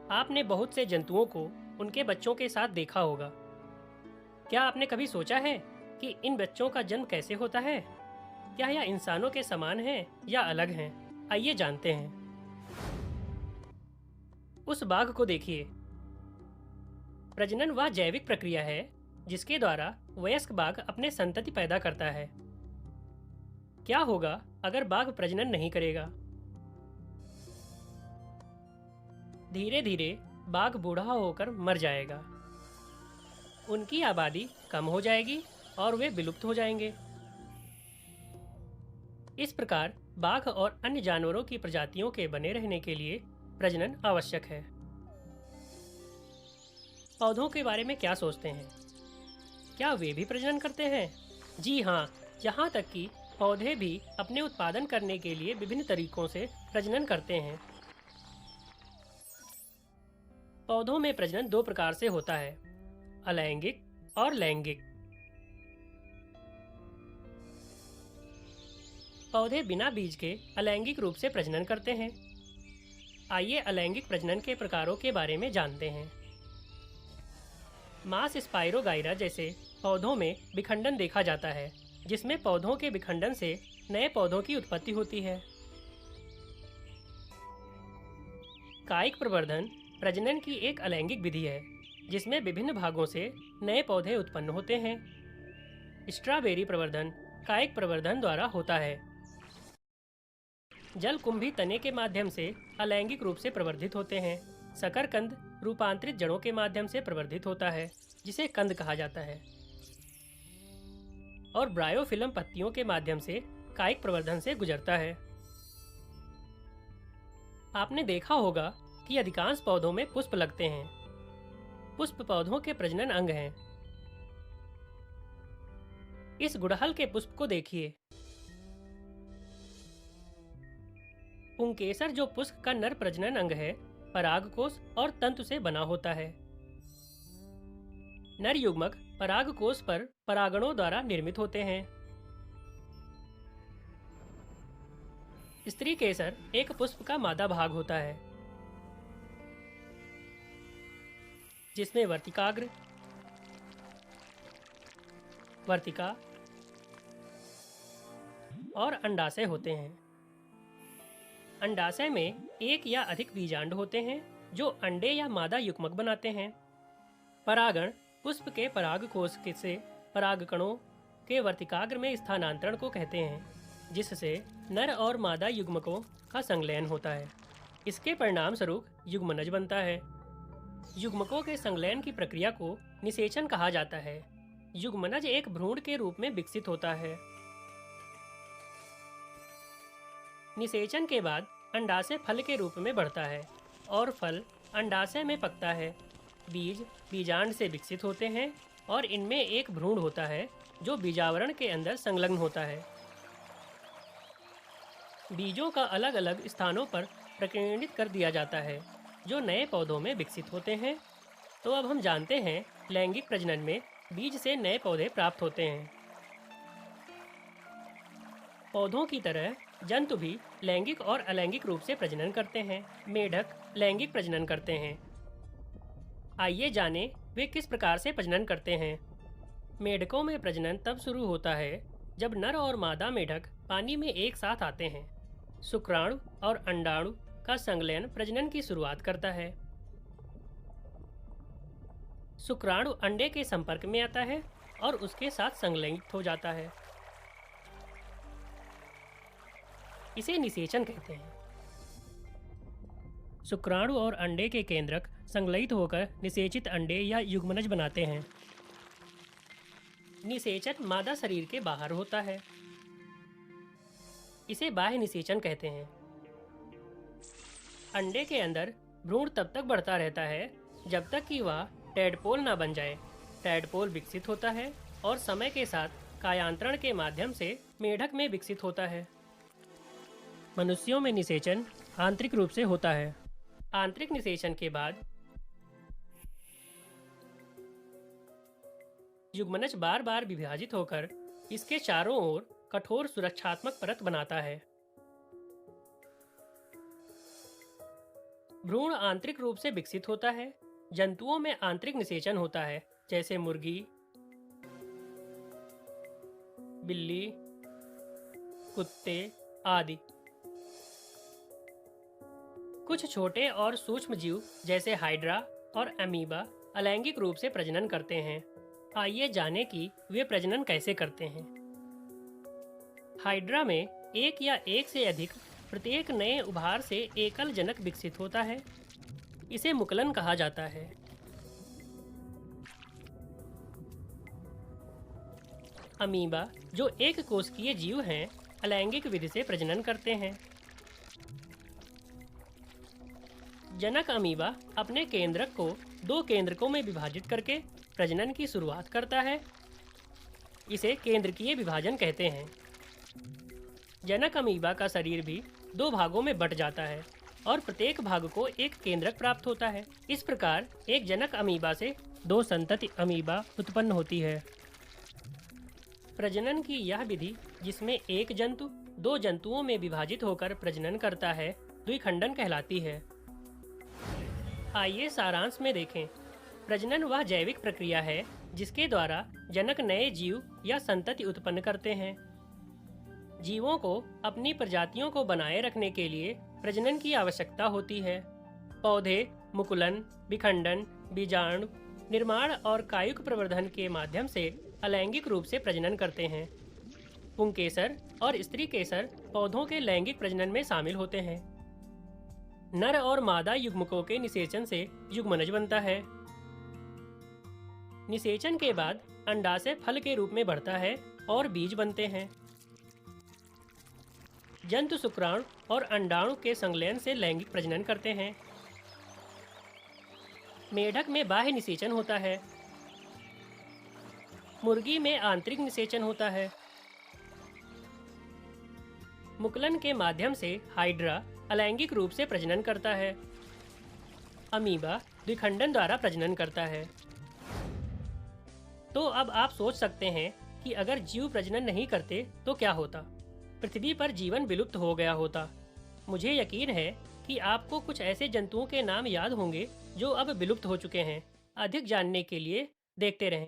आपने बहुत से जंतुओं को उनके बच्चों के साथ देखा होगा। क्या आपने कभी सोचा है कि इन बच्चों का जन्म कैसे होता है? क्या यह इंसानों के समान हैं या अलग हैं? आइए जानते हैं। उस बाघ को देखिए। प्रजनन वह जैविक प्रक्रिया है जिसके द्वारा वयस्क बाघ अपने संतति पैदा करता है। क्या होगा अगर बाघ प्रजनन नहीं करेगा? धीरे धीरे बाघ बूढ़ा होकर मर जाएगा। उनकी आबादी कम हो जाएगी और वे विलुप्त हो जाएंगे। इस प्रकार बाघ और अन्य जानवरों की प्रजातियों के बने रहने के लिए प्रजनन आवश्यक है। पौधों के बारे में क्या सोचते हैं? क्या वे भी प्रजनन करते हैं? जी हाँ, यहाँ तक कि पौधे भी अपने उत्पादन करने के लिए विभिन्न तरीकों से प्रजनन करते हैं। पौधों में प्रजनन दो प्रकार से होता है, अलैंगिक और लैंगिक। पौधे बिना बीज के अलैंगिक रूप से प्रजनन करते हैं। आइए अलैंगिक प्रजनन के प्रकारों के बारे में जानते हैं। मास स्पाइरोगाइरा जैसे पौधों में विखंडन देखा जाता है, जिसमें पौधों के विखंडन से नए पौधों की उत्पत्ति होती है। कायिक प्रवर्धन प्रजनन की एक अलैंगिक विधि है, जिसमें विभिन्न भागों से नए पौधे उत्पन्न होते हैं। स्ट्रॉबेरी प्रवर्धन कायिक प्रवर्धन द्वारा होता है। जलकुंभी तने के माध्यम से अलैंगिक रूप से प्रवर्धित होते हैं। शकरकंद रूपांतरित जड़ों के माध्यम से प्रवर्धित होता है, जिसे कंद कहा जाता है। और ब्रायोफिलम पत्तियों के माध्यम से कायिक प्रवर्धन से गुजरता है। आपने देखा होगा कि अधिकांश पौधों में पुष्प लगते हैं। पुष्प पौधों के प्रजनन अंग हैं। इस गुड़हल के पुष्प को देखिए। पुंकेसर जो पुष्प का नर प्रजनन अंग है, परागकोश और तंतु से बना होता है। नर युग्मक परागकोश पर परागणों द्वारा निर्मित होते हैं। स्त्री केसर एक पुष्प का मादा भाग होता है, जिसमें वर्तिकाग्र, वर्तिका और अंडाशय होते हैं। अंडाशय में एक या अधिक बीजांड होते हैं, जो अंडे या मादा युग्मक बनाते हैं। परागण पुष्प के परागकोश से परागकणों के वर्तिकाग्र में स्थानांतरण को कहते हैं, जिससे नर और मादा युग्मकों का संलयन होता है। इसके परिणाम स्वरूप युग्मनज बनता है। युग्मकों के संलयन की प्रक्रिया को निषेचन कहा जाता है। युग्मनज एक भ्रूण के रूप में विकसित होता है। निषेचन के बाद अंडाशय फल के रूप में बढ़ता है और फल अंडाशय में पकता है। बीज बीजांड से विकसित होते हैं और इनमें एक भ्रूण होता है, जो बीजावरण के अंदर संलग्न होता है। बीजों का अलग अलग स्थानों पर प्रकीर्णित कर दिया जाता है, जो नए पौधों में विकसित होते हैं। तो अब हम जानते हैं लैंगिक प्रजनन में बीज से नए पौधे प्राप्त होते हैं। पौधों की तरह जंतु भी लैंगिक और अलैंगिक रूप से प्रजनन करते हैं। मेढक लैंगिक प्रजनन करते हैं। आइए जानें वे किस प्रकार से प्रजनन करते हैं। मेढकों में प्रजनन तब शुरू होता है जब नर और मादा मेढक पानी में एक साथ आते हैं। शुक्राणु और अंडाणु का संलयन प्रजनन की शुरुआत करता है। शुक्राणु अंडे के संपर्क में आता है और उसके साथ संलयित हो जाता है। इसे निषेचन कहते हैं। शुक्राणु और अंडे के केंद्रक संलयित होकर निषेचित अंडे या युग्मनज बनाते हैं। निषेचन मादा शरीर के बाहर होता है। इसे बाह्य निषेचन कहते हैं। अंडे के अंदर भ्रूण तब तक बढ़ता रहता है जब तक कि वह टैडपोल ना बन जाए। टैडपोल विकसित होता है और समय के साथ कायांतरण के माध्यम से मेढक में विकसित होता है। मनुष्यों में निषेचन आंतरिक रूप से होता है। आंतरिक निषेचन के बाद युग्मनज बार बार विभाजित होकर इसके चारों ओर कठोर सुरक्षात्मक परत बनाता है। भ्रूण आंतरिक रूप से विकसित होता है। जंतुओं में आंतरिक निषेचन होता है, जैसे मुर्गी, बिल्ली, कुत्ते आदि। कुछ छोटे और सूक्ष्म जीव जैसे हाइड्रा और अमीबा अलैंगिक रूप से प्रजनन करते हैं। आइए जानें कि वे प्रजनन कैसे करते हैं। हाइड्रा में एक या एक से अधिक प्रत्येक नए उभार से एकल जनक विकसित होता है। इसे मुकुलन कहा जाता है। अमीबा, जो एक कोशिकीय जीव हैं, अलैंगिक विधि से प्रजनन करते हैं। जनक अमीबा अपने केंद्रक को 2 केंद्रकों में विभाजित करके प्रजनन की शुरुआत करता है। इसे केंद्रकीय विभाजन कहते हैं। जनक अमीबा का शरीर भी 2 भागों में बंट जाता है और प्रत्येक भाग को एक केंद्रक प्राप्त होता है। इस प्रकार एक जनक अमीबा से 2 संतति अमीबा उत्पन्न होती है। प्रजनन की यह विधि, जिसमें एक जंतु 2 जंतुओं में विभाजित होकर प्रजनन करता है, द्विखंडन कहलाती है। आइए सारांश में देखें। प्रजनन वह जैविक प्रक्रिया है जिसके द्वारा जनक नए जीव या संतति उत्पन्न करते हैं। जीवों को अपनी प्रजातियों को बनाए रखने के लिए प्रजनन की आवश्यकता होती है। पौधे मुकुलन, विखंडन, बीजाणु निर्माण और कायुक प्रवर्धन के माध्यम से अलैंगिक रूप से प्रजनन करते हैं। पुंकेसर और स्त्री केसर पौधों के लैंगिक प्रजनन में शामिल होते हैं। नर और मादा युग्मकों के निषेचन से युग्मनज बनता है। निषेचन के बाद अंडाशय फल के रूप में बढ़ता है और बीज बनते हैं। जंतु शुक्राणु और अंडाणु के संलयन से लैंगिक प्रजनन करते हैं। मेढक में बाह्य निषेचन होता है। मुर्गी में आंतरिक निषेचन होता है। मुकुलन के माध्यम से हाइड्रा अलैंगिक रूप से प्रजनन करता है। अमीबा द्विखंडन द्वारा प्रजनन करता है। तो अब आप सोच सकते हैं कि अगर जीव प्रजनन नहीं करते तो क्या होता? पृथ्वी पर जीवन विलुप्त हो गया होता। मुझे यकीन है कि आपको कुछ ऐसे जंतुओं के नाम याद होंगे जो अब विलुप्त हो चुके हैं। अधिक जानने के लिए देखते रहें।